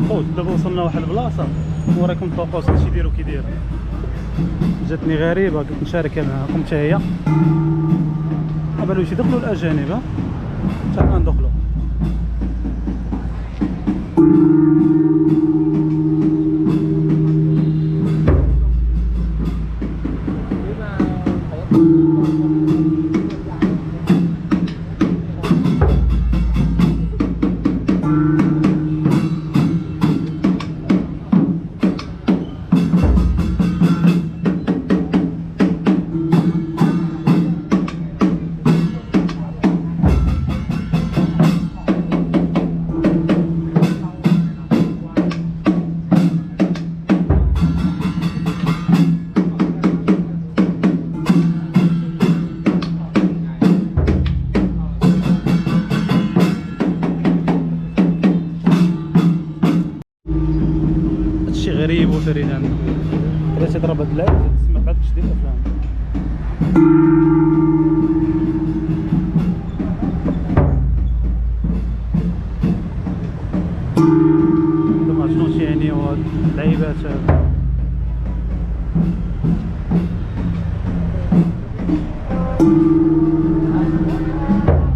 خوت دابا وصلنا واحد البلاصه وراكم الطقوس كيفاش يديروا كي داير. جاتني غريبه قلت نشاركها معكم حتى هي. قبلوا يدخلوا الاجانب حتى حنا ندخلوا. هادشي غريب وفريد عندنا. بدا تضرب هاد اللعب تسمع بعض كاش ديال الافلام. دابا شنو يعني هاد اللعيبات هاد.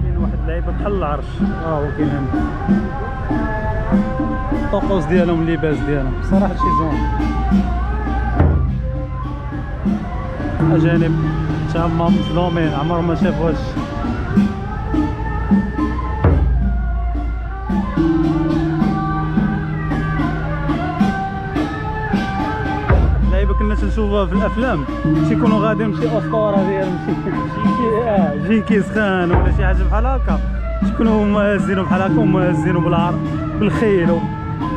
كاين واحد اللعيبه بحال العرش هو كاين هنا. الطقوس ديالهم اللباس ديالهم صراحه شي زوين. اجانب تما مظلومين عمرهم ما شافوا هادشي. اللعيبه كنا تنشوفوها في الافلام تيكونوا غاديين شي اسطوره ديالهم شي جينكيز خان ولا شي حاجه بحال هكا. تيكونوا هما هازينو بحال هكا هما هازينو بالخيل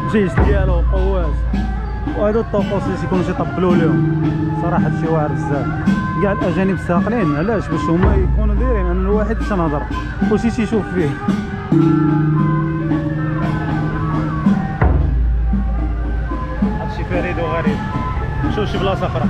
الجيش ديالو وقوات. وهادو الطقوس اللي تيكونوا تيطبلوا لهم صراحه هادشي واعر بزاف. كاع الاجانب ساقلين علاش باش هما يكونوا دايرين ان الواحد تنهضر كلشي تيشوف فيه. هادشي فريد وغريب. شوف شي بلاصه اخرى.